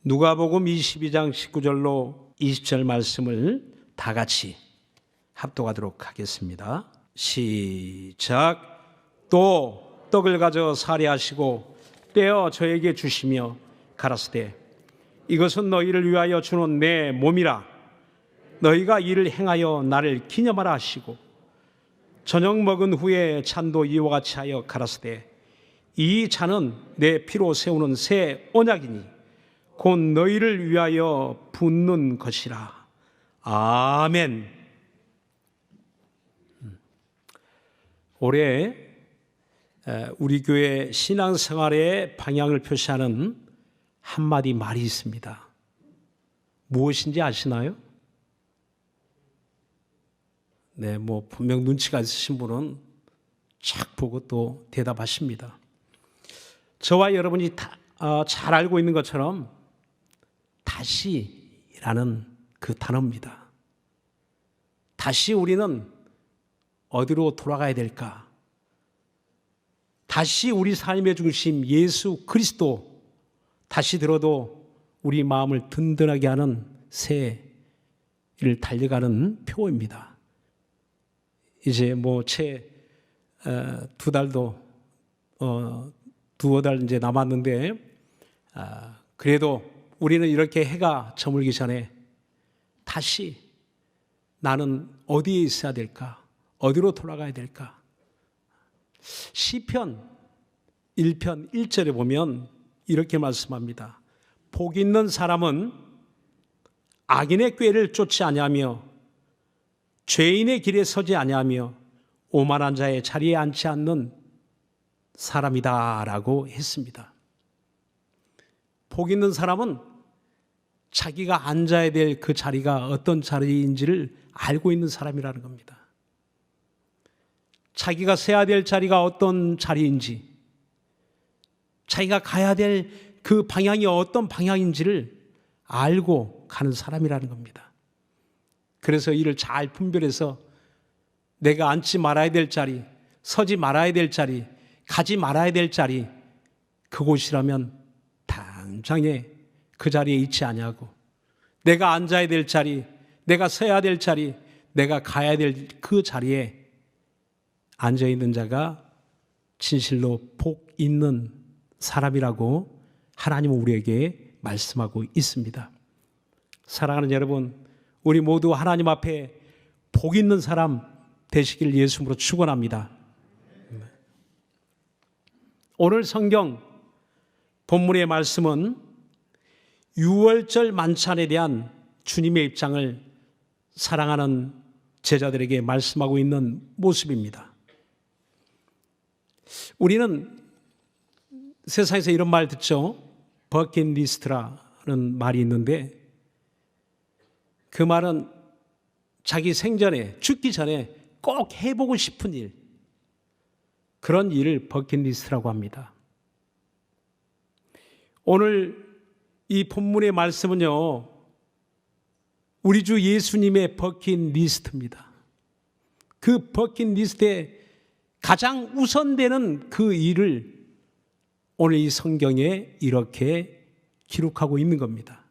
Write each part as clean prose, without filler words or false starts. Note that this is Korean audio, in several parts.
누가복음 22장 19절로 20절 말씀을 다 같이 합독하도록 하겠습니다. 시작. 또 떡을 가져 사례하시고 떼어 저에게 주시며 가라사대 이것은 너희를 위하여 주는 내 몸이라. 너희가 이를 행하여 나를 기념하라 하시고 저녁 먹은 후에 잔도 이와 같이 하여 가라사대 이 잔은 내 피로 세우는 새 언약이니 곧 너희를 위하여 붓는 것이라. 아멘. 올해 우리 교회 신앙생활의 방향을 표시하는 한마디 말이 있습니다. 무엇인지 아시나요? 네, 분명 눈치가 있으신 분은 착 보고 또 대답하십니다. 저와 여러분이 잘 알고 있는 것처럼 다시라는 그 단어입니다. 다시 우리는 어디로 돌아가야 될까? 다시 우리 삶의 중심 예수 그리스도 다시 들어도 우리 마음을 든든하게 하는 새를 달려가는 표어입니다. 이제 채 두 달도 두어 달 이제 남았는데 그래도 우리는 이렇게 해가 저물기 전에 다시 나는 어디에 있어야 될까? 어디로 돌아가야 될까? 시편 1편 1절에 보면 이렇게 말씀합니다. 복 있는 사람은 악인의 꾀를 쫓지 아니하며 죄인의 길에 서지 아니하며 오만한 자의 자리에 앉지 않는 사람이다라고 했습니다. 복 있는 사람은 자기가 앉아야 될 그 자리가 어떤 자리인지를 알고 있는 사람이라는 겁니다. 자기가 서야 될 자리가 어떤 자리인지, 자기가 가야 될 그 방향이 어떤 방향인지를 알고 가는 사람이라는 겁니다. 그래서 이를 잘 분별해서 내가 앉지 말아야 될 자리, 서지 말아야 될 자리, 가지 말아야 될 자리, 그곳이라면 당장에 그 자리에 있지 아니하고 내가 앉아야 될 자리, 내가 서야 될 자리, 내가 가야 될 그 자리에 앉아 있는 자가 진실로 복 있는 사람이라고 하나님은 우리에게 말씀하고 있습니다. 사랑하는 여러분, 우리 모두 하나님 앞에 복 있는 사람 되시길 예수님으로 축원합니다. 오늘 성경 본문의 말씀은 유월절 만찬에 대한 주님의 입장을 사랑하는 제자들에게 말씀하고 있는 모습입니다. 우리는 세상에서 이런 말 듣죠. 버킷리스트라는 말이 있는데 그 말은 자기 생전에 죽기 전에 꼭 해보고 싶은 일, 그런 일을 버킷리스트라고 합니다. 오늘 이 본문의 말씀은요, 우리 주 예수님의 버킷리스트입니다. 그 버킷리스트에 가장 우선되는 그 일을 오늘 이 성경에 이렇게 기록하고 있는 겁니다.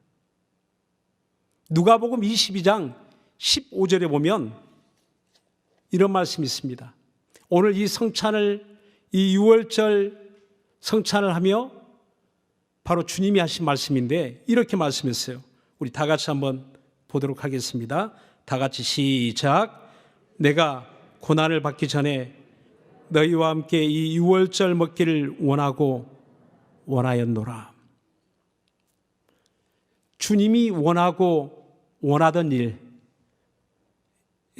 누가복음 22장 15절에 보면 이런 말씀이 있습니다. 오늘 이 성찬을, 이 유월절 성찬을 하며 바로 주님이 하신 말씀인데 이렇게 말씀했어요. 우리 다 같이 한번 보도록 하겠습니다. 다 같이 시작. 내가 고난을 받기 전에 너희와 함께 이 유월절 먹기를 원하였노라. 주님이 원하던 일,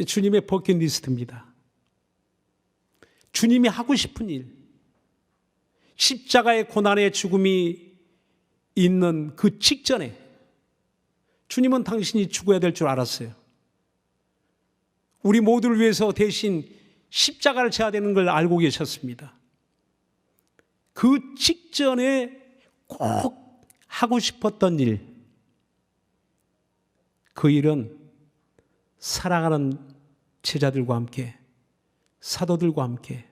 주님의 버킷리스트입니다. 주님이 하고 싶은 일, 십자가의 고난의 죽음이 있는 그 직전에 주님은 당신이 죽어야 될 줄 알았어요. 우리 모두를 위해서 대신 십자가를 져야 되는 걸 알고 계셨습니다. 그 직전에 꼭 하고 싶었던 일, 그 일은 사랑하는 제자들과 함께, 사도들과 함께,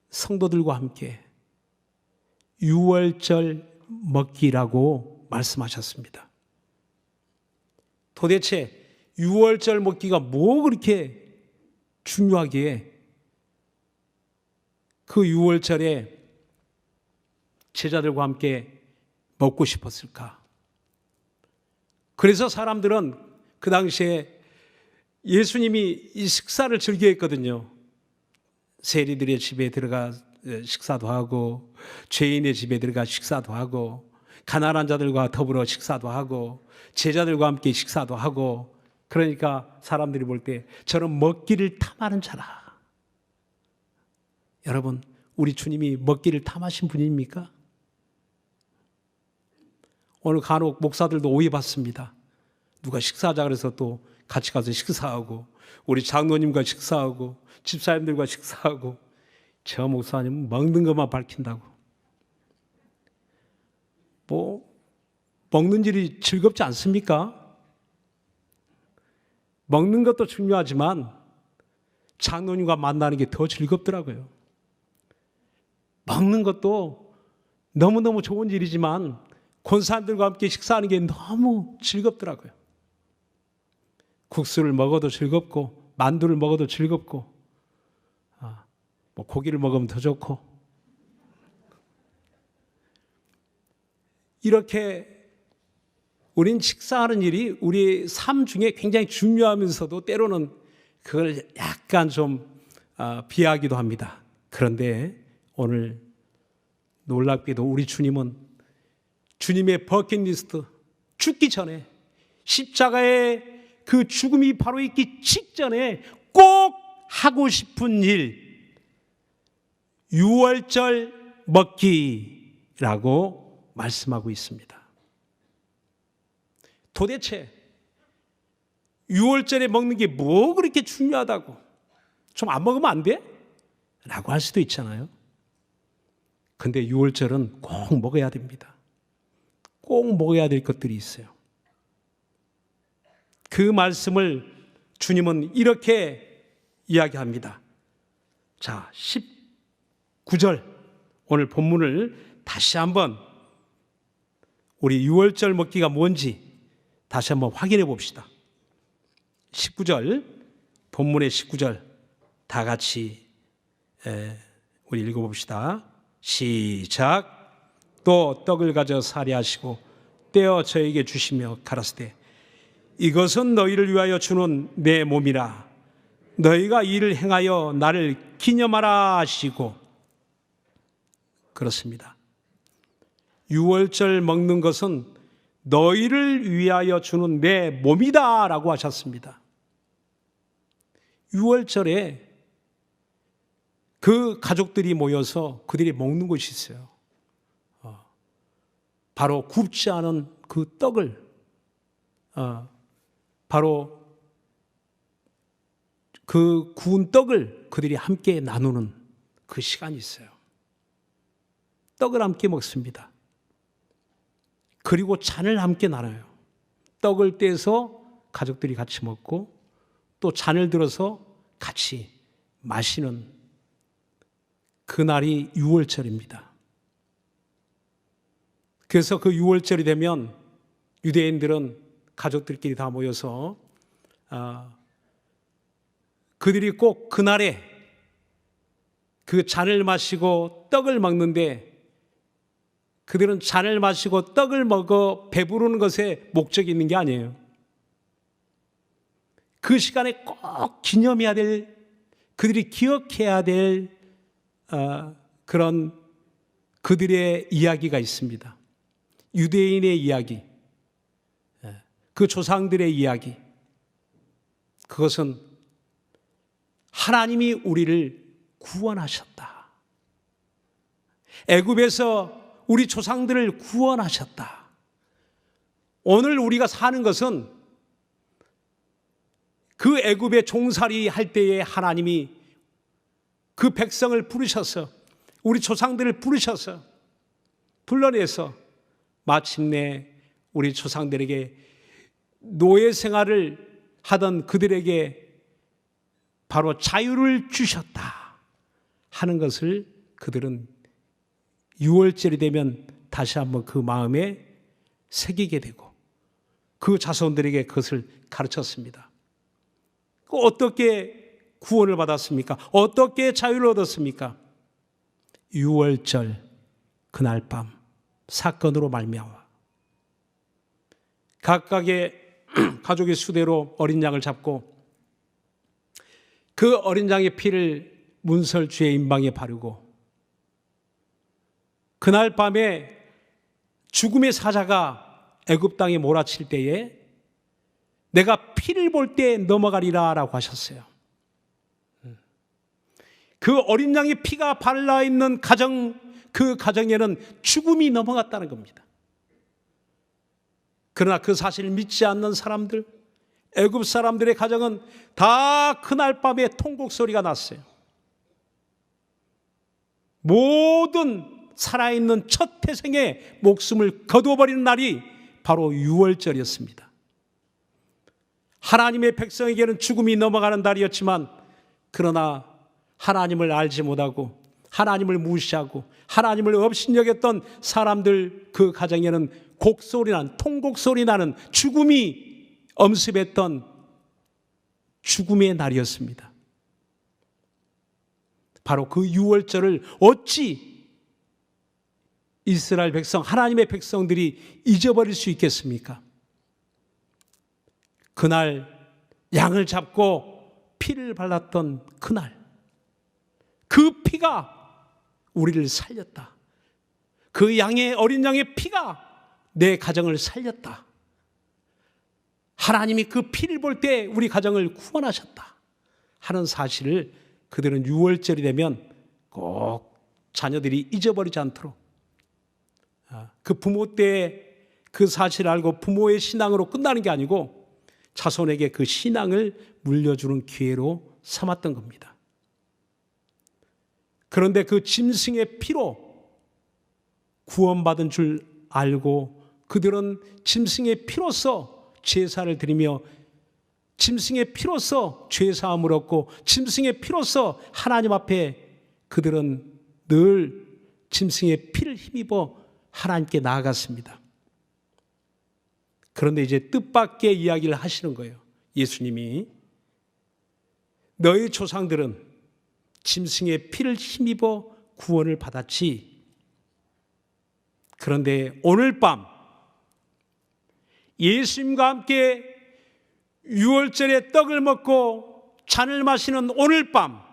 성도들과 함께 유월절 먹기라고 말씀하셨습니다. 도대체 유월절 먹기가 뭐 그렇게 중요하기에 그 유월절에 제자들과 함께 먹고 싶었을까? 그래서 사람들은 그 당시에 예수님이 이 식사를 즐겨했거든요. 세리들의 집에 들어가 식사도 하고, 죄인의 집에 들어가 식사도 하고, 가난한 자들과 더불어 식사도 하고, 제자들과 함께 식사도 하고. 그러니까 사람들이 볼 때 저런 먹기를 탐하는 자라. 여러분, 우리 주님이 먹기를 탐하신 분입니까? 오늘 간혹 목사들도 오해받습니다. 누가 식사하자 그래서 또 같이 가서 식사하고, 우리 장로님과 식사하고, 집사님들과 식사하고, 저 목사님은 먹는 것만 밝힌다고. 먹는 일이 즐겁지 않습니까? 먹는 것도 중요하지만 장로님과 만나는 게 더 즐겁더라고요. 먹는 것도 너무너무 좋은 일이지만 권사님들과 함께 식사하는 게 너무 즐겁더라고요. 국수를 먹어도 즐겁고, 만두를 먹어도 즐겁고, 고기를 먹으면 더 좋고. 이렇게 우린 식사하는 일이 우리 삶 중에 굉장히 중요하면서도 때로는 그걸 약간 좀 비하하기도 합니다. 그런데 오늘 놀랍게도 우리 주님은 주님의 버킷리스트, 죽기 전에, 십자가의 그 죽음이 바로 있기 직전에 꼭 하고 싶은 일, 유월절 먹기라고 말씀하고 있습니다. 도대체 유월절에 먹는 게 뭐 그렇게 중요하다고, 좀 안 먹으면 안 돼? 라고 할 수도 있잖아요. 근데 유월절은 꼭 먹어야 됩니다. 꼭 먹어야 될 것들이 있어요. 그 말씀을 주님은 이렇게 이야기합니다. 자, 19절 오늘 본문을 다시 한번 우리 유월절 먹기가 뭔지 다시 한번 확인해 봅시다. 19절, 본문의 19절 다 같이 우리 읽어봅시다. 시작. 또 떡을 가져 사리하시고 떼어 저에게 주시며 가라사대 이것은 너희를 위하여 주는 내 몸이라. 너희가 이를 행하여 나를 기념하라 하시고. 그렇습니다. 유월절 먹는 것은 너희를 위하여 주는 내 몸이다 라고 하셨습니다. 유월절에 그 가족들이 모여서 그들이 먹는 것이 있어요. 바로 굽지 않은 그 떡을, 바로 그 구운 떡을 그들이 함께 나누는 그 시간이 있어요. 떡을 함께 먹습니다. 그리고 잔을 함께 나눠요. 떡을 떼서 가족들이 같이 먹고 또 잔을 들어서 같이 마시는 그날이 유월절입니다. 그래서 그 유월절이 되면 유대인들은 가족들끼리 다 모여서 그들이 꼭 그날에 그 잔을 마시고 떡을 먹는데 그들은 잔을 마시고 떡을 먹어 배부르는 것에 목적이 있는 게 아니에요. 그 시간에 꼭 기념해야 될, 그들이 기억해야 될 그런 그들의 이야기가 있습니다. 유대인의 이야기, 그 조상들의 이야기. 그것은 하나님이 우리를 구원하셨다. 애굽에서 우리 조상들을 구원하셨다. 오늘 우리가 사는 것은 그 애굽의 종살이 할 때에 하나님이 그 백성을 부르셔서 우리 조상들을 부르셔서 불러내서 마침내 우리 조상들에게 노예 생활을 하던 그들에게 바로 자유를 주셨다 하는 것을 그들은 유월절이 되면 다시 한번 그 마음에 새기게 되고 그 자손들에게 그것을 가르쳤습니다. 어떻게 구원을 받았습니까? 어떻게 자유를 얻었습니까? 유월절 그날 밤 사건으로 말미암아 각각의 가족의 수대로 어린 양을 잡고 그 어린 양의 피를 문설 주의 임방에 바르고 그날 밤에 죽음의 사자가 애굽 땅에 몰아칠 때에 내가 피를 볼 때 넘어가리라 라고 하셨어요. 그 어린 양의 피가 발라 있는 가정, 그 가정에는 죽음이 넘어갔다는 겁니다. 그러나 그 사실을 믿지 않는 사람들, 애굽 사람들의 가정은 다 그날 밤에 통곡 소리가 났어요. 모든 살아있는 첫 태생의 목숨을 거두어버리는 날이 바로 유월절이었습니다. 하나님의 백성에게는 죽음이 넘어가는 날이었지만 그러나 하나님을 알지 못하고 하나님을 무시하고 하나님을 업신여겼던 사람들 그 가정에는 곡소리 나는 통곡소리 나는 죽음이 엄습했던 죽음의 날이었습니다. 바로 그 유월절을 어찌 이스라엘 백성, 하나님의 백성들이 잊어버릴 수 있겠습니까? 그날 양을 잡고 피를 발랐던 그날, 그 피가 우리를 살렸다. 그 어린 양의 피가 내 가정을 살렸다. 하나님이 그 피를 볼 때 우리 가정을 구원하셨다 하는 사실을 그들은 유월절이 되면 꼭 자녀들이 잊어버리지 않도록 그 부모 때 그 사실을 알고 부모의 신앙으로 끝나는 게 아니고 자손에게 그 신앙을 물려주는 기회로 삼았던 겁니다. 그런데 그 짐승의 피로 구원받은 줄 알고 그들은 짐승의 피로서 제사를 드리며 짐승의 피로서 죄사함을 얻고 짐승의 피로서 하나님 앞에 그들은 늘 짐승의 피를 힘입어 하나님께 나아갔습니다. 그런데 이제 뜻밖의 이야기를 하시는 거예요. 예수님이 너희 조상들은 짐승의 피를 힘입어 구원을 받았지. 그런데 오늘 밤 예수님과 함께 유월절에 떡을 먹고 잔을 마시는 오늘 밤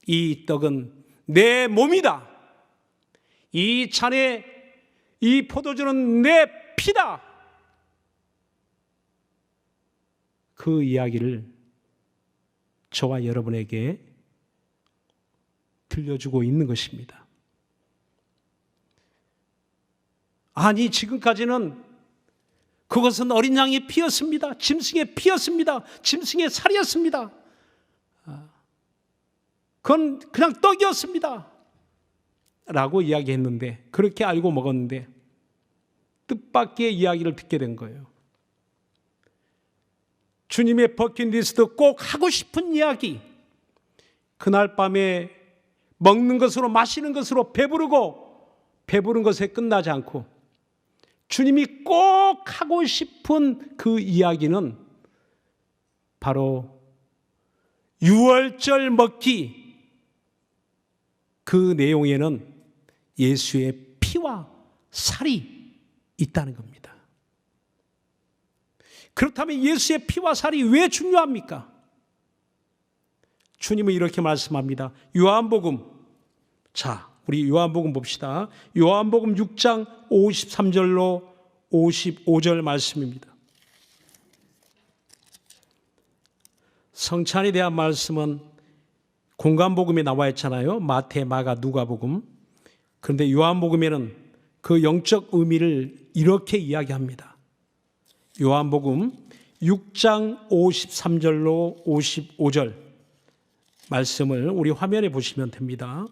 이 떡은 내 몸이다. 이 잔에 이 포도주는 내 피다. 그 이야기를 저와 여러분에게 들려주고 있는 것입니다. 아니 지금까지는 그것은 어린 양의 피였습니다. 짐승의 피였습니다. 짐승의 살이었습니다. 그건 그냥 떡이었습니다. 라고 이야기했는데 그렇게 알고 먹었는데 뜻밖의 이야기를 듣게 된 거예요. 주님의 버킷리스트 꼭 하고 싶은 이야기. 그날 밤에 먹는 것으로 마시는 것으로 배부른 것에 끝나지 않고 주님이 꼭 하고 싶은 그 이야기는 바로 유월절 먹기. 그 내용에는 예수의 피와 살이 있다는 겁니다. 그렇다면 예수의 피와 살이 왜 중요합니까? 주님은 이렇게 말씀합니다. 요한복음, 자, 우리 요한복음 봅시다. 요한복음 6장 53절로 55절 말씀입니다. 성찬에 대한 말씀은 공간복음에 나와 있잖아요. 마태, 마가, 누가복음. 그런데 요한복음에는 그 영적 의미를 이렇게 이야기합니다. 요한복음 6장 53절로 55절 말씀을 우리 화면에 보시면 됩니다.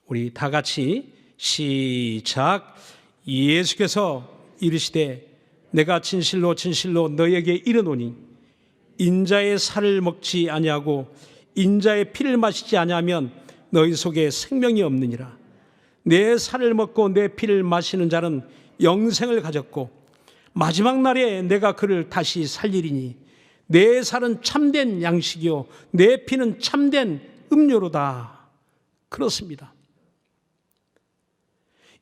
우리 다 같이 시작. 예수께서 이르시되 내가 진실로 진실로 너희에게 이르노니 인자의 살을 먹지 아니하고 인자의 피를 마시지 아니하면 너희 속에 생명이 없느니라. 내 살을 먹고 내 피를 마시는 자는 영생을 가졌고 마지막 날에 내가 그를 다시 살리리니 내 살은 참된 양식이요 내 피는 참된 음료로다. 그렇습니다.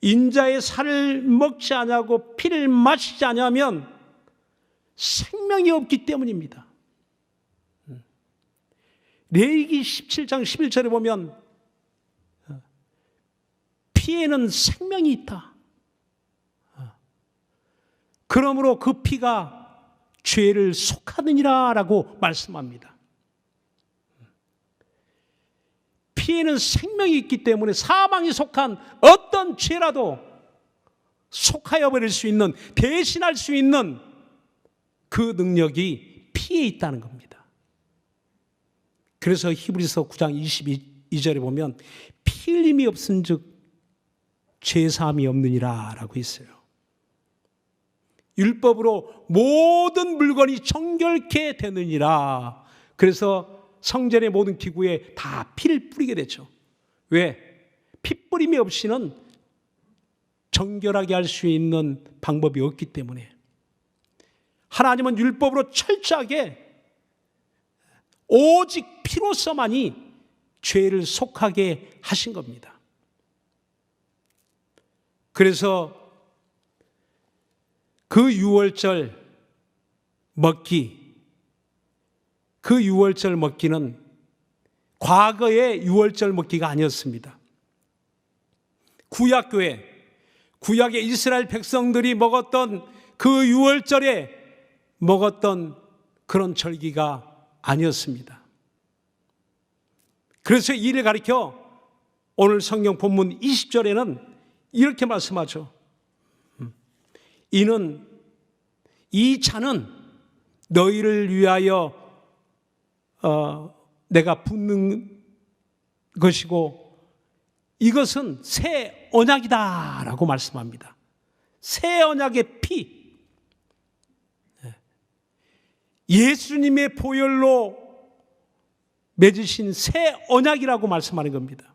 인자의 살을 먹지 아니하고 피를 마시지 아니하면 생명이 없기 때문입니다. 레위기 17장 11절에 보면 피에는 생명이 있다. 그러므로 그 피가 죄를 속하느니라 라고 말씀합니다. 피에는 생명이 있기 때문에 사망이 속한 어떤 죄라도 속하여 버릴 수 있는, 대신할 수 있는 그 능력이 피에 있다는 겁니다. 그래서 히브리서 9장 22절에 보면 피 흘림이 없은즉 죄사함이 없느니라 라고 했어요. 율법으로 모든 물건이 정결케 되느니라. 그래서 성전의 모든 기구에 다 피를 뿌리게 되죠. 왜? 피 뿌림이 없이는 정결하게 할 수 있는 방법이 없기 때문에. 하나님은 율법으로 철저하게 오직 피로서만이 죄를 속하게 하신 겁니다. 그래서 그 유월절 먹기는 과거의 유월절 먹기가 아니었습니다. 구약의 이스라엘 백성들이 먹었던 그 유월절에 먹었던 그런 절기가 아니었습니다. 그래서 이를 가리켜 오늘 성경 본문 20절에는 이렇게 말씀하죠. 이 잔은 너희를 위하여 내가 붓는 것이고 이것은 새 언약이다 라고 말씀합니다. 새 언약의 피, 예수님의 보혈로 맺으신 새 언약이라고 말씀하는 겁니다.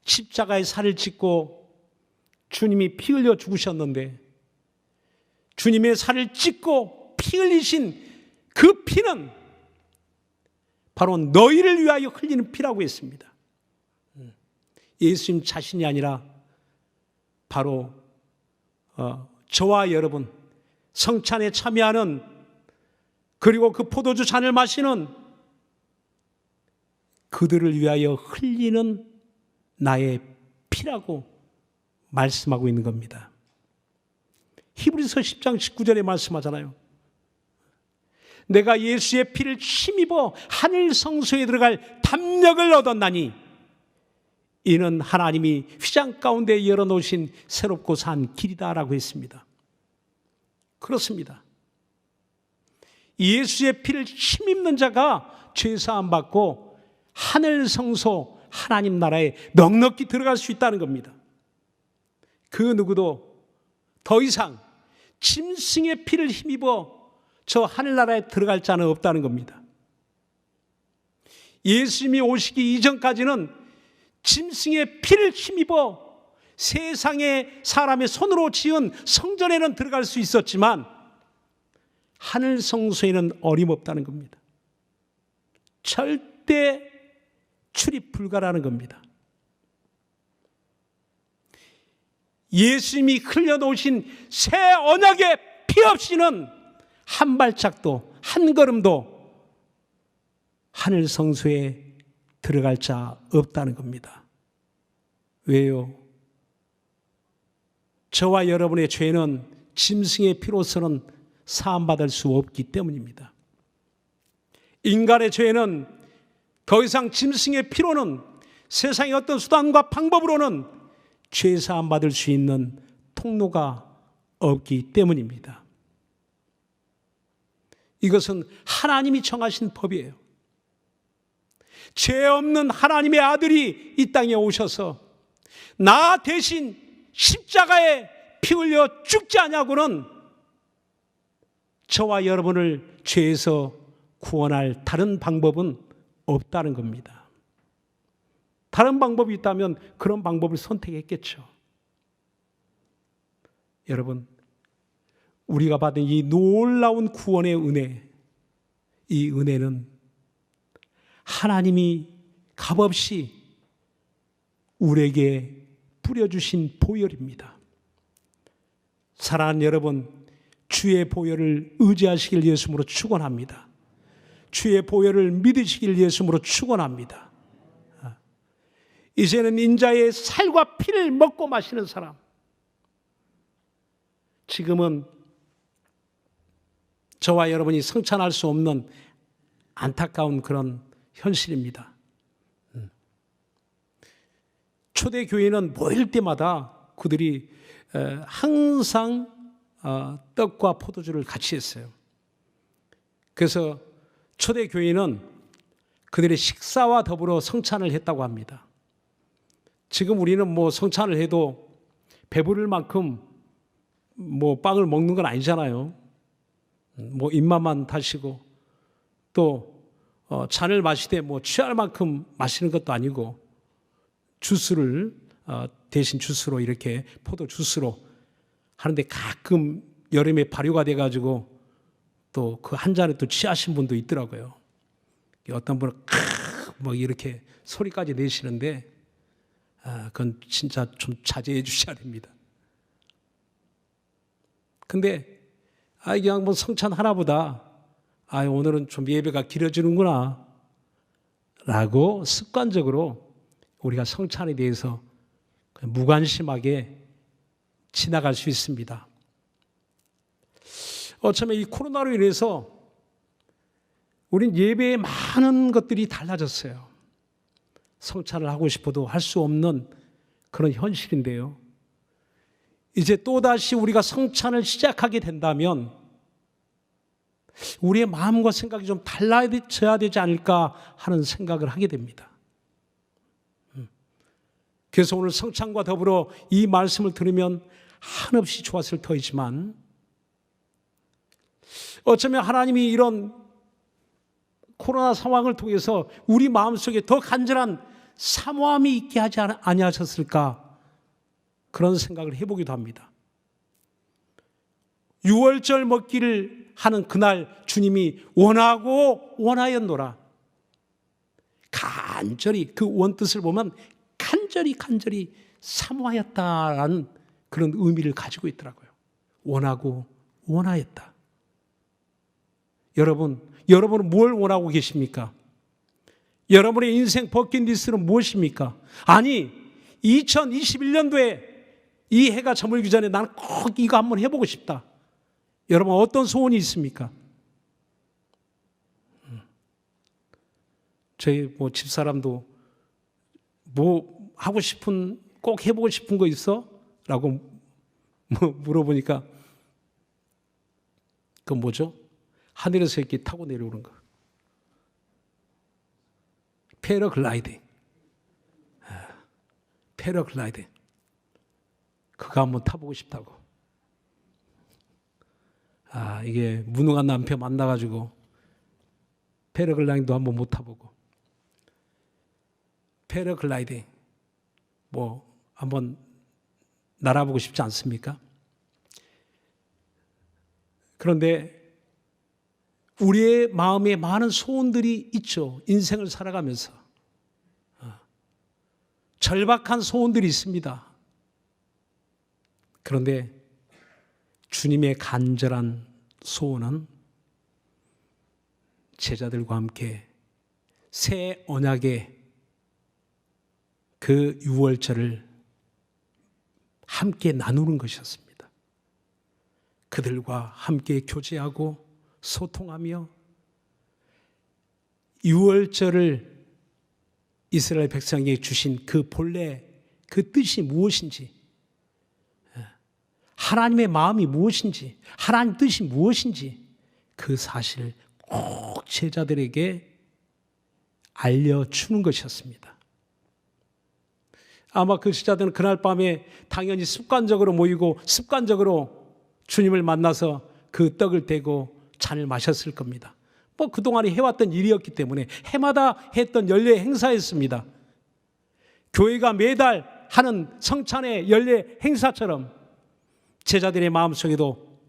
십자가에 살을 찢고 주님이 피 흘려 죽으셨는데 주님의 살을 찢고 피 흘리신 그 피는 바로 너희를 위하여 흘리는 피라고 했습니다. 예수님 자신이 아니라 바로 저와 여러분, 성찬에 참여하는, 그리고 그 포도주 잔을 마시는 그들을 위하여 흘리는 나의 피라고 말씀하고 있는 겁니다. 히브리서 10장 19절에 말씀하잖아요. 내가 예수의 피를 힘입어 하늘 성소에 들어갈 담력을 얻었나니 이는 하나님이 휘장 가운데 열어놓으신 새롭고 산 길이다라고 했습니다. 그렇습니다. 예수의 피를 힘입는 자가 죄사함 받고 하늘 성소 하나님 나라에 넉넉히 들어갈 수 있다는 겁니다. 그 누구도 더 이상 짐승의 피를 힘입어 저 하늘나라에 들어갈 자는 없다는 겁니다. 예수님이 오시기 이전까지는 짐승의 피를 힘입어 세상의 사람의 손으로 지은 성전에는 들어갈 수 있었지만 하늘 성소에는 어림없다는 겁니다. 절대 출입 불가라는 겁니다. 예수님이 흘려놓으신 새 언약의 피 없이는 한 발짝도 한 걸음도 하늘 성소에 들어갈 자 없다는 겁니다. 왜요? 저와 여러분의 죄는 짐승의 피로서는 사함받을 수 없기 때문입니다. 인간의 죄는 더 이상 짐승의 피로는 세상의 어떤 수단과 방법으로는 죄사함 받을 수 있는 통로가 없기 때문입니다. 이것은 하나님이 정하신 법이에요. 죄 없는 하나님의 아들이 이 땅에 오셔서 나 대신 십자가에 피 흘려 죽지 않냐고는 저와 여러분을 죄에서 구원할 다른 방법은 없다는 겁니다. 다른 방법이 있다면 그런 방법을 선택했겠죠. 여러분, 우리가 받은 이 놀라운 구원의 은혜, 이 은혜는 하나님이 값없이 우리에게 뿌려주신 보혈입니다. 사랑하는 여러분, 주의 보혈을 의지하시길 예수님으로 축원합니다. 주의 보혈을 믿으시길 예수님으로 축원합니다. 이제는 인자의 살과 피를 먹고 마시는 사람, 지금은 저와 여러분이 성찬할 수 없는 안타까운 그런 현실입니다. 초대교회는 모일 때마다 그들이 항상 떡과 포도주를 같이 했어요. 그래서 초대교회는 그들의 식사와 더불어 성찬을 했다고 합니다. 지금 우리는 뭐 성찬을 해도 배부를 만큼 뭐 빵을 먹는 건 아니잖아요. 뭐 입맛만 다시고 또 잔을 마시되 뭐 취할 만큼 마시는 것도 아니고 주스를 대신 주스로 이렇게 포도 주스로 하는데 가끔 여름에 발효가 돼가지고 또 그 한 잔에 또 취하신 분도 있더라고요. 어떤 분은 뭐 이렇게 소리까지 내시는데 그건 진짜 좀 자제해 주셔야 됩니다. 근데 그냥 뭐 성찬 하나보다 오늘은 좀 예배가 길어지는구나 라고 습관적으로 우리가 성찬에 대해서 무관심하게 지나갈 수 있습니다. 어쩌면 이 코로나로 인해서 우린 예배에 많은 것들이 달라졌어요. 성찬을 하고 싶어도 할 수 없는 그런 현실인데요. 이제 또다시 우리가 성찬을 시작하게 된다면 우리의 마음과 생각이 좀 달라져야 되지 않을까 하는 생각을 하게 됩니다. 그래서 오늘 성찬과 더불어 이 말씀을 들으면 한없이 좋았을 터이지만 어쩌면 하나님이 이런 코로나 상황을 통해서 우리 마음속에 더 간절한 사모함이 있게 하지 아니하셨을까 그런 생각을 해보기도 합니다. 유월절 먹기를 하는 그날 주님이 원하였노라. 간절히 그 원뜻을 보면 간절히 사모하였다라는 그런 의미를 가지고 있더라고요. 원하였다. 여러분은 뭘 원하고 계십니까? 여러분의 인생 버킷리스트는 무엇입니까? 아니, 2021년도에 이 해가 저물기 전에 나는 꼭 이거 한번 해보고 싶다. 여러분 어떤 소원이 있습니까? 저희 뭐 집사람도 뭐 하고 싶은 꼭 해보고 싶은 거 있어? 라고 물어보니까 그건 뭐죠? 하늘에서 이렇게 타고 내려오는 거. 패러글라이딩. 패러글라이딩. 그거 한번 타보고 싶다고. 이게 무능한 남편 만나가지고 패러글라이딩도 한번 못 타보고. 패러글라이딩. 뭐 한번 날아보고 싶지 않습니까? 그런데 우리의 마음에 많은 소원들이 있죠. 인생을 살아가면서. 절박한 소원들이 있습니다. 그런데 주님의 간절한 소원은 제자들과 함께 새 언약의 그 유월절을 함께 나누는 것이었습니다. 그들과 함께 교제하고 소통하며 유월절을 이스라엘 백성에게 주신 그 본래 그 뜻이 무엇인지, 하나님의 마음이 무엇인지, 하나님 뜻이 무엇인지 그 사실을 꼭 제자들에게 알려주는 것이었습니다. 아마 그 제자들은 그날 밤에 당연히 습관적으로 모이고 습관적으로 주님을 만나서 그 떡을 떼고 잔을 마셨을 겁니다. 뭐 그동안에 해왔던 일이었기 때문에 해마다 했던 연례 행사였습니다. 교회가 매달 하는 성찬의 연례 행사처럼 제자들의 마음속에도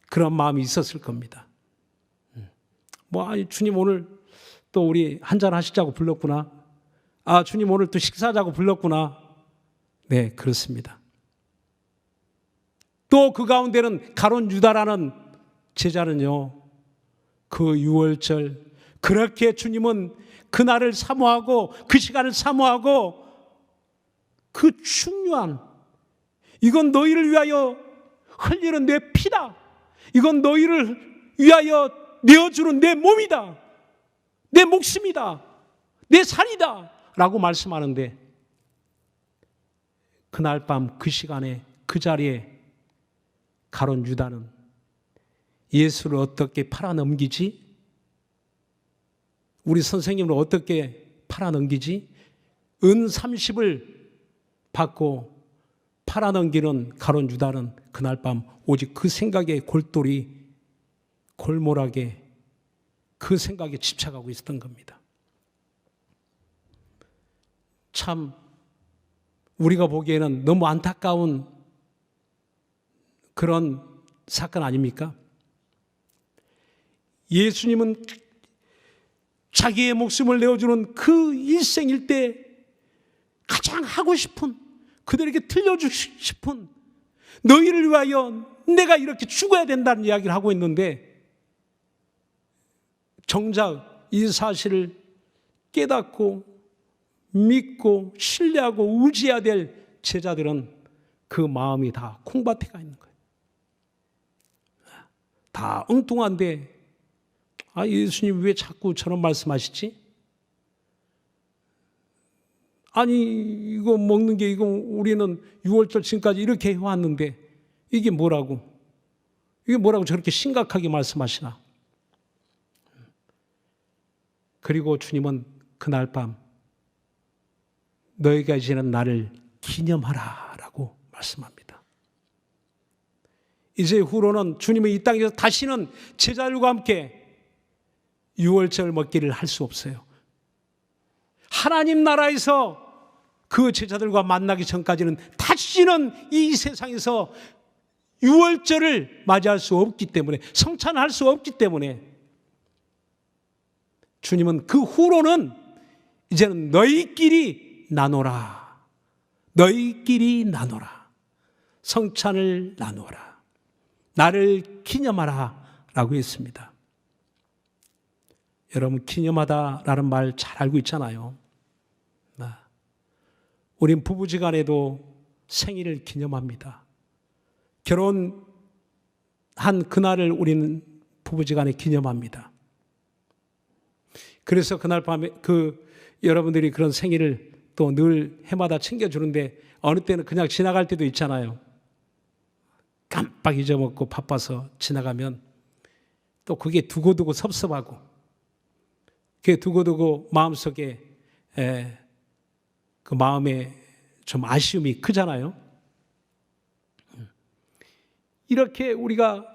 그런 마음이 있었을 겁니다. 주님 오늘 또 우리 한잔 하시자고 불렀구나. 주님 오늘 또 식사하자고 불렀구나. 네, 그렇습니다. 또 그 가운데는 가룟 유다라는 제자는요, 그 유월절 그렇게 주님은 그날을 사모하고 그 시간을 사모하고 그 중요한, 이건 너희를 위하여 흘리는 내 피다, 이건 너희를 위하여 내어주는 내 몸이다, 내 목숨이다, 내 살이다 라고 말씀하는데, 그날 밤 그 시간에 그 자리에 가룟 유다는 예수를 어떻게 팔아넘기지? 우리 선생님을 어떻게 팔아넘기지? 은 30을 받고 팔아넘기는 가룟 유다는 그날 밤 오직 그 생각에 골몰하게 그 생각에 집착하고 있었던 겁니다. 참 우리가 보기에는 너무 안타까운 그런 사건 아닙니까? 예수님은 자기의 목숨을 내어주는 그 일생일대 가장 하고 싶은, 그들에게 들려주고 싶은, 너희를 위하여 내가 이렇게 죽어야 된다는 이야기를 하고 있는데, 정작 이 사실을 깨닫고 믿고 신뢰하고 의지해야 될 제자들은 그 마음이 다 콩밭에 가 있는 거예요. 다 엉뚱한데 예수님 왜 자꾸 저런 말씀하시지? 아니 이거 먹는 게 이거 우리는 6월절 지금까지 이렇게 해왔는데 이게 뭐라고 저렇게 심각하게 말씀하시나? 그리고 주님은 그날 밤 너희가 이제는 나를 기념하라 라고 말씀합니다. 이제 후로는 주님은 이 땅에서 다시는 제자들과 함께 6월절 먹기를 할 수 없어요. 하나님 나라에서 그 제자들과 만나기 전까지는 다시는 이 세상에서 6월절을 맞이할 수 없기 때문에, 성찬할 수 없기 때문에 주님은 그 후로는 이제는 너희끼리 나눠라, 너희끼리 나눠라, 성찬을 나누어라, 나를 기념하라 라고 했습니다. 여러분 기념하다라는 말 잘 알고 있잖아요. 우린 부부지간에도 생일을 기념합니다. 결혼한 그날을 우리는 부부지간에 기념합니다. 그래서 그날 밤에 여러분들이 그런 생일을 또 늘 해마다 챙겨주는데 어느 때는 그냥 지나갈 때도 있잖아요. 깜빡 잊어먹고 바빠서 지나가면 또 그게 두고두고 섭섭하고, 그게 두고두고 마음속에 그 마음에 좀 아쉬움이 크잖아요. 이렇게 우리가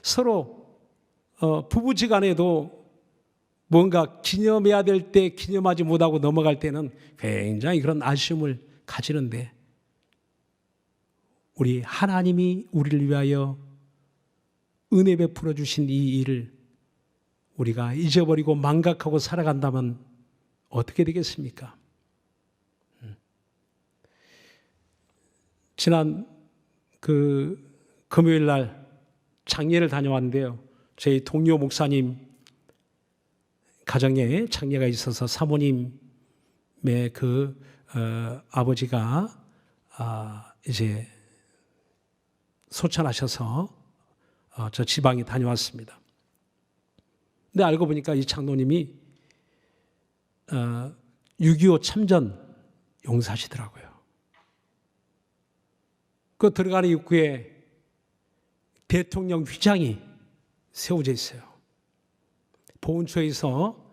서로 부부지간에도 뭔가 기념해야 될 때 기념하지 못하고 넘어갈 때는 굉장히 그런 아쉬움을 가지는데, 우리 하나님이 우리를 위하여 은혜 베풀어 주신 이 일을 우리가 잊어버리고 망각하고 살아간다면 어떻게 되겠습니까? 지난 금요일 날 장례를 다녀왔는데요. 저희 동료 목사님 가정에 장례가 있어서 사모님의 아버지가 이제 소천하셔서 저 지방에 다녀왔습니다. 근데 알고 보니까 이 장로님이 6.25 참전 용사시더라고요. 그 들어가는 입구에 대통령 휘장이 세워져 있어요. 보훈처에서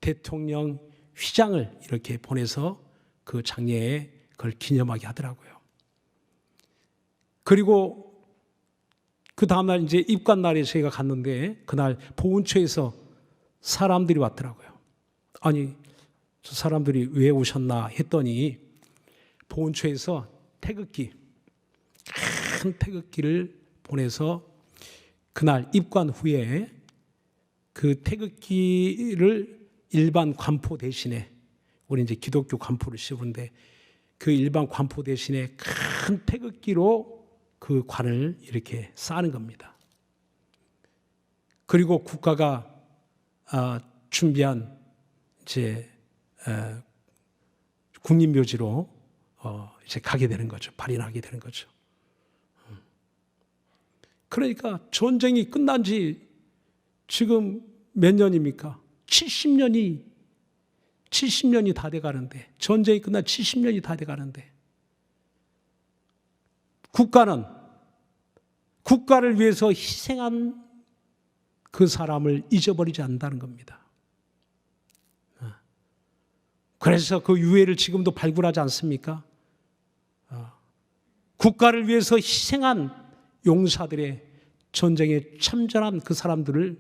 대통령 휘장을 이렇게 보내서 그 장례에 그걸 기념하게 하더라고요. 그리고 그 다음날 이제 입관 날에 저희가 갔는데 그날 보훈처에서 사람들이 왔더라고요. 아니 저 사람들이 왜 오셨나 했더니 보훈처에서 태극기, 큰 태극기를 보내서 그날 입관 후에 그 태극기를 일반 관포 대신에, 우리 이제 기독교 관포를 씌우는데 그 일반 관포 대신에 큰 태극기로 그 관을 이렇게 쌓는 겁니다. 그리고 국가가 준비한 이제 국립묘지로 이제 가게 되는 거죠. 발인하게 되는 거죠. 그러니까 전쟁이 끝난 지 지금 몇 년입니까? 70년이 다 돼 가는데, 전쟁이 끝난 70년이 다 돼 가는데, 국가를 위해서 희생한 그 사람을 잊어버리지 않는다는 겁니다. 그래서 그 유해를 지금도 발굴하지 않습니까? 국가를 위해서 희생한 용사들의 전쟁에 참전한 그 사람들을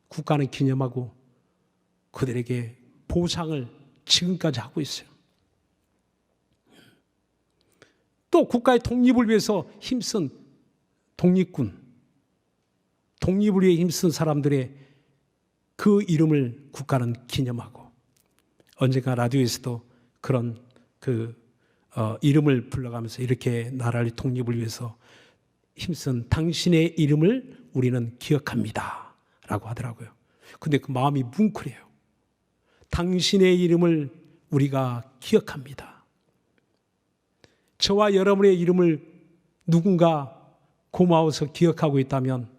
국가는 기념하고 그들에게 보상을 지금까지 하고 있어요. 또 국가의 독립을 위해서 힘쓴 독립군, 독립을 위해 힘쓴 사람들의 그 이름을 국가는 기념하고, 언젠가 라디오에서도 그런 이름을 불러가면서 이렇게 나라의 독립을 위해서 힘쓴 당신의 이름을 우리는 기억합니다 라고 하더라고요. 근데 그 마음이 뭉클해요. 당신의 이름을 우리가 기억합니다. 저와 여러분의 이름을 누군가 고마워서 기억하고 있다면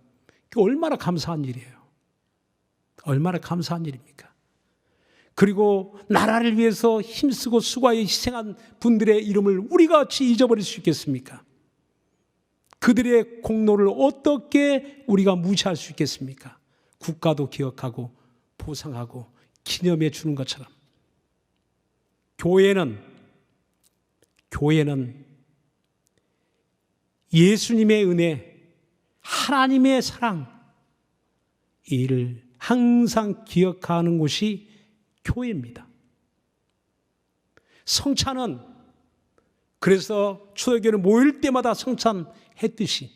그 얼마나 감사한 일이에요. 얼마나 감사한 일입니까? 그리고 나라를 위해서 힘쓰고 수고하여 희생한 분들의 이름을 우리가 어찌 잊어버릴 수 있겠습니까? 그들의 공로를 어떻게 우리가 무시할 수 있겠습니까? 국가도 기억하고 보상하고 기념해 주는 것처럼 교회는 예수님의 은혜, 하나님의 사랑, 이를 항상 기억하는 곳이 교회입니다. 성찬은 그래서 초대교회는 모일 때마다 성찬했듯이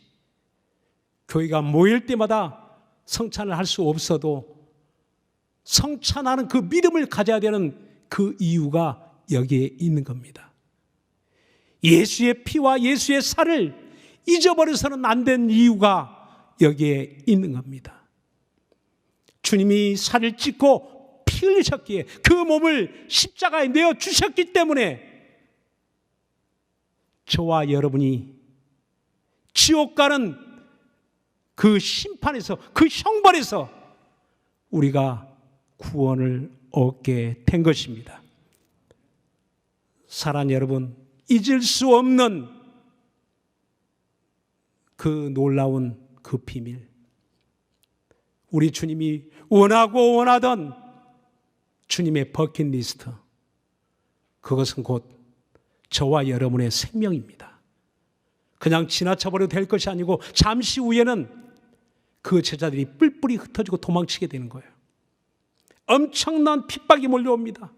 교회가 모일 때마다 성찬을 할 수 없어도 성찬하는 그 믿음을 가져야 되는 그 이유가 여기에 있는 겁니다. 예수의 피와 예수의 살을 잊어버려서는 안 된 이유가 여기에 있는 겁니다. 주님이 살을 찢고 피 흘리셨기에, 그 몸을 십자가에 내어 주셨기 때문에 저와 여러분이 지옥 가는 그 심판에서, 그 형벌에서 우리가 구원을 얻게 된 것입니다. 사랑하는 여러분, 잊을 수 없는 그 놀라운 그 비밀, 우리 주님이 원하고 원하던 주님의 버킷리스트, 그것은 곧 저와 여러분의 생명입니다. 그냥 지나쳐버려도 될 것이 아니고 잠시 후에는 그 제자들이 뿔뿔이 흩어지고 도망치게 되는 거예요. 엄청난 핍박이 몰려옵니다.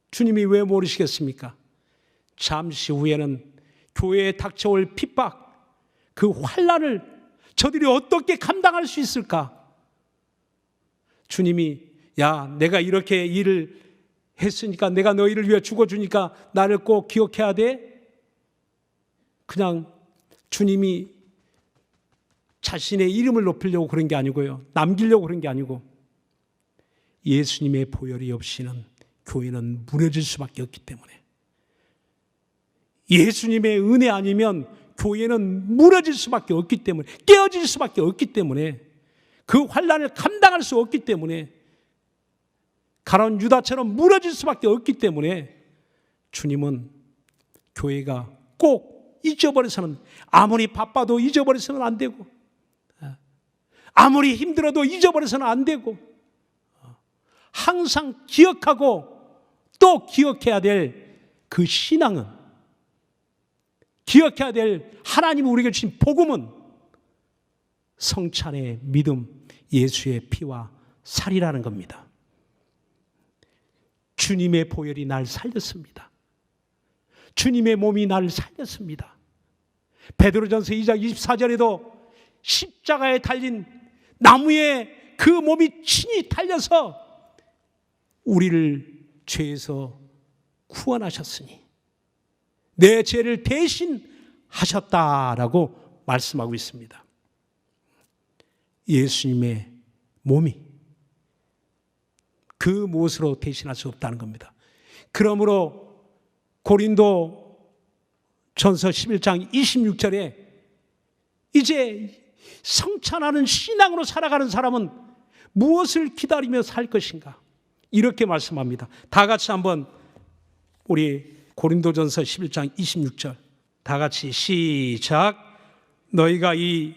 주님이 왜 모르시겠습니까? 잠시 후에는 교회에 닥쳐올 핍박, 그 환난을 저들이 어떻게 감당할 수 있을까? 주님이, 야, 내가 이렇게 일을 했으니까, 내가 너희를 위해 죽어주니까 나를 꼭 기억해야 돼? 그냥 주님이 자신의 이름을 높이려고 그런 게 아니고요, 남기려고 그런 게 아니고, 예수님의 보혈이 없이는 교회는 무너질 수밖에 없기 때문에, 예수님의 은혜 아니면 교회는 무너질 수밖에 없기 때문에, 깨어질 수밖에 없기 때문에, 그 환난을 감당할 수 없기 때문에, 가룟 유다처럼 무너질 수밖에 없기 때문에 주님은 교회가 꼭 잊어버려서는, 아무리 바빠도 잊어버려서는 안 되고, 아무리 힘들어도 잊어버려서는 안 되고, 항상 기억하고 또 기억해야 될 그 신앙은, 기억해야 될 하나님이 우리에게 주신 복음은 성찬의 믿음, 예수의 피와 살이라는 겁니다. 주님의 보혈이 날 살렸습니다. 주님의 몸이 나를 살렸습니다. 베드로전서 2장 24절에도 십자가에 달린 나무에 그 몸이 친히 달려서 우리를 죄에서 구원하셨으니 내 죄를 대신 하셨다라고 말씀하고 있습니다. 예수님의 몸이 그 무엇으로 대신할 수 없다는 겁니다. 그러므로 고린도 전서 11장 26절에 이제 성찬하는 신앙으로 살아가는 사람은 무엇을 기다리며 살 것인가? 이렇게 말씀합니다. 다 같이 한번 우리 고린도전서 11장 26절 다 같이 시작. 너희가 이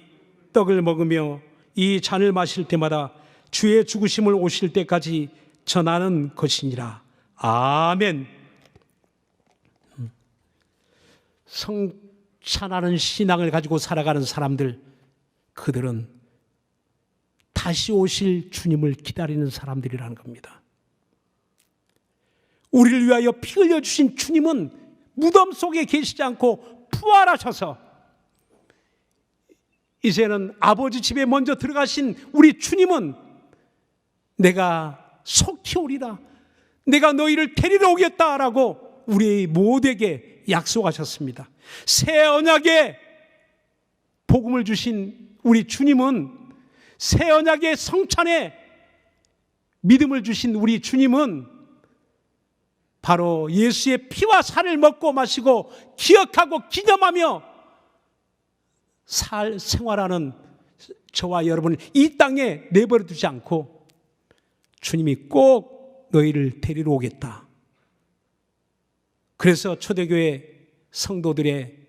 떡을 먹으며 이 잔을 마실 때마다 주의 죽으심을 오실 때까지 전하는 것이니라. 아멘. 성찬하는 신앙을 가지고 살아가는 사람들, 그들은 다시 오실 주님을 기다리는 사람들이라는 겁니다. 우리를 위하여 피 흘려주신 주님은 무덤 속에 계시지 않고 부활하셔서 이제는 아버지 집에 먼저 들어가신 우리 주님은 내가 속히 오리라, 내가 너희를 데리러 오겠다라고 우리 모두에게 약속하셨습니다. 새 언약의 복음을 주신 우리 주님은, 새 언약의 성찬에 믿음을 주신 우리 주님은 바로 예수의 피와 살을 먹고 마시고 기억하고 기념하며 생활하는 저와 여러분을 이 땅에 내버려 두지 않고 주님이 꼭 너희를 데리러 오겠다. 그래서 초대교회 성도들의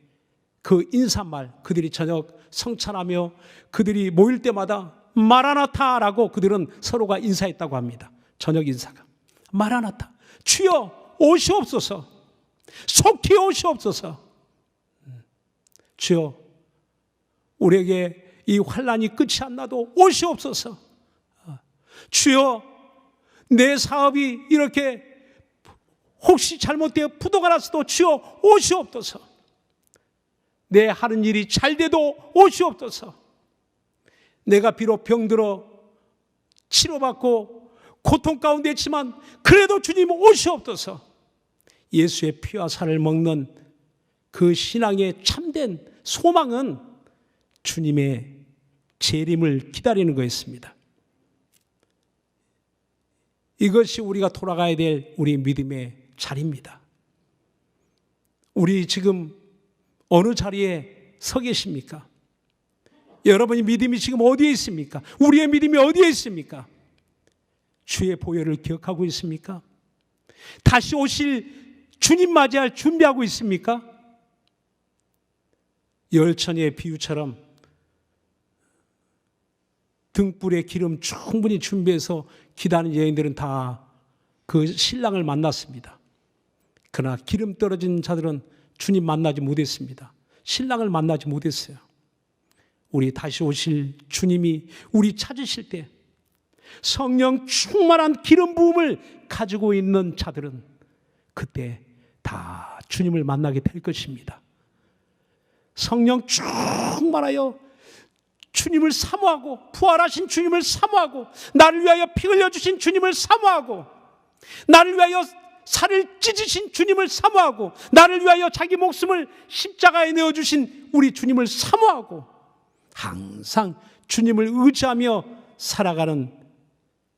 그 인사말, 그들이 저녁 성찬하며 그들이 모일 때마다 마라나타라고 그들은 서로가 인사했다고 합니다. 저녁 인사가 마라나타, 주여 오시옵소서, 속히 오시옵소서. 주여 우리에게 이 환난이 끝이 안 나도 오시옵소서. 주여 내 사업이 이렇게 혹시 잘못되어 부도가 났어도 주여 오시옵소서. 내 하는 일이 잘 돼도 오시옵소서. 내가 비록 병들어 치료받고 고통 가운데 있지만 그래도 주님 오시옵소서. 예수의 피와 살을 먹는 그 신앙의 참된 소망은 주님의 재림을 기다리는 거였습니다. 이것이 우리가 돌아가야 될 우리 믿음의 자리입니다. 우리 지금 어느 자리에 서 계십니까? 여러분의 믿음이 지금 어디에 있습니까? 우리의 믿음이 어디에 있습니까? 주의 보혈을 기억하고 있습니까? 다시 오실 주님 맞이할 준비하고 있습니까? 열처녀의 비유처럼 등불에 기름 충분히 준비해서 기다리는 여인들은 다 그 신랑을 만났습니다. 그러나 기름 떨어진 자들은 주님 만나지 못했습니다. 신랑을 만나지 못했어요. 우리 다시 오실 주님이 우리 찾으실 때 성령 충만한 기름 부음을 가지고 있는 자들은 그때 다 주님을 만나게 될 것입니다. 성령 충만하여 주님을 사모하고 부활하신 주님을 사모하고 나를 위하여 피 흘려주신 주님을 사모하고 나를 위하여 살을 찢으신 주님을 사모하고 나를 위하여 자기 목숨을 십자가에 내어주신 우리 주님을 사모하고 항상 주님을 의지하며 살아가는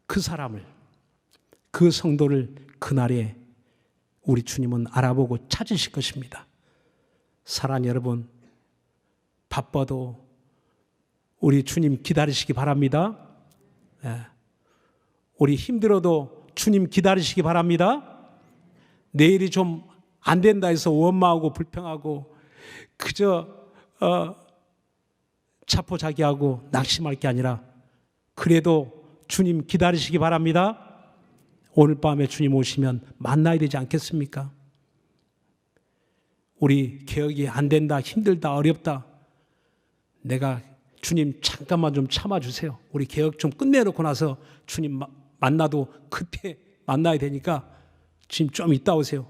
그 사람을, 그 성도를 그날에 우리 주님은 알아보고 찾으실 것입니다. 사랑하는 여러분, 바빠도 우리 주님 기다리시기 바랍니다. 우리 힘들어도 주님 기다리시기 바랍니다. 내일이 좀 안 된다 해서 원망하고 불평하고 그저 자포자기하고 낙심할 게 아니라 그래도 주님 기다리시기 바랍니다. 오늘 밤에 주님 오시면 만나야 되지 않겠습니까? 우리 개혁이 안 된다, 힘들다, 어렵다. 내가 주님 잠깐만 좀 참아주세요. 우리 개혁 좀 끝내놓고 나서 주님 만나도 그때 만나야 되니까 주님 좀 이따 오세요.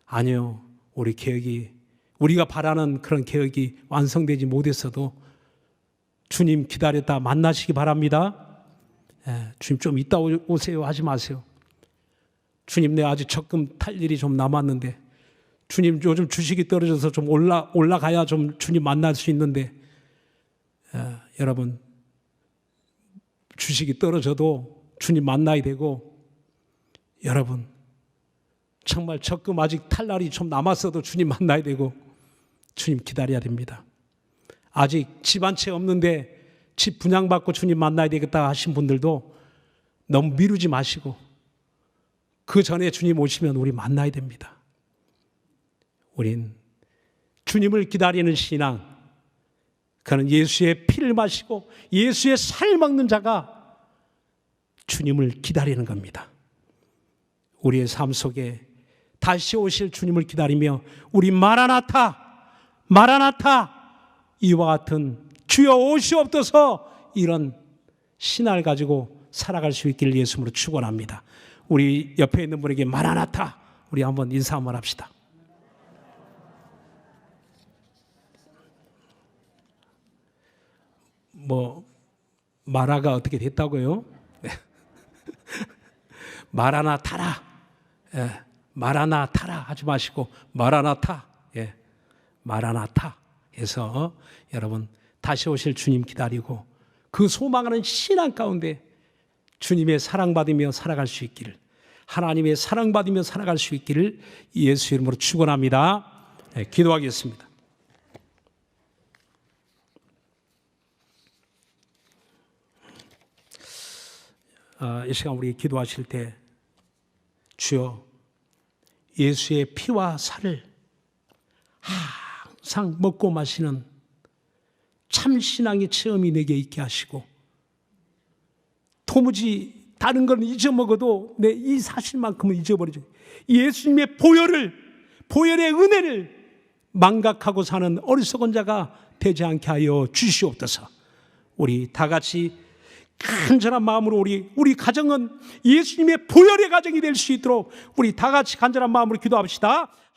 아니요. 우리 개혁이, 우리가 바라는 그런 개혁이 완성되지 못했어도 주님 기다렸다 만나시기 바랍니다. 주님 좀 이따 오세요 하지 마세요. 주님, 내 아직 적금 탈 일이 좀 남았는데, 주님 요즘 주식이 떨어져서 좀 올라가야 좀 주님 만날 수 있는데, 여러분, 주식이 떨어져도 주님 만나야 되고, 여러분 정말 적금 아직 탈 날이 좀 남았어도 주님 만나야 되고, 주님 기다려야 됩니다. 아직 집 한 채 없는데 집 분양받고 주님 만나야 되겠다 하신 분들도 너무 미루지 마시고 그 전에 주님 오시면 우리 만나야 됩니다. 우린 주님을 기다리는 신앙, 그는 예수의 피를 마시고 예수의 살을 먹는 자가 주님을 기다리는 겁니다. 우리의 삶 속에 다시 오실 주님을 기다리며 우리 마라나타, 마라나타, 이와 같은 주여 오시옵소서, 이런 신앙을 가지고 살아갈 수 있기를 예수님으로 축원합니다. 우리 옆에 있는 분에게 마라나타, 우리 한번 인사 한번 합시다. 마라가 어떻게 됐다고요? 마라나타라, 마라나타라 하지 마시고 마라나타, 마라나타 해서 여러분 다시 오실 주님 기다리고 그 소망하는 신앙 가운데 주님의 사랑받으며 살아갈 수 있기를, 하나님의 사랑받으며 살아갈 수 있기를 예수 이름으로 축원합니다. 기도하겠습니다. 이 시간 우리 기도하실 때 주여 예수의 피와 살을 항상 먹고 마시는 참 신앙의 체험이 내게 있게 하시고, 도무지 다른 건 잊어먹어도 내 이 사실만큼은 잊어버리죠. 예수님의 보혈의 은혜를 망각하고 사는 어리석은 자가 되지 않게 하여 주시옵소서. 우리 다 같이 간절한 마음으로 우리 가정은 예수님의 보혈의 가정이 될 수 있도록 우리 다 같이 간절한 마음으로 기도합시다.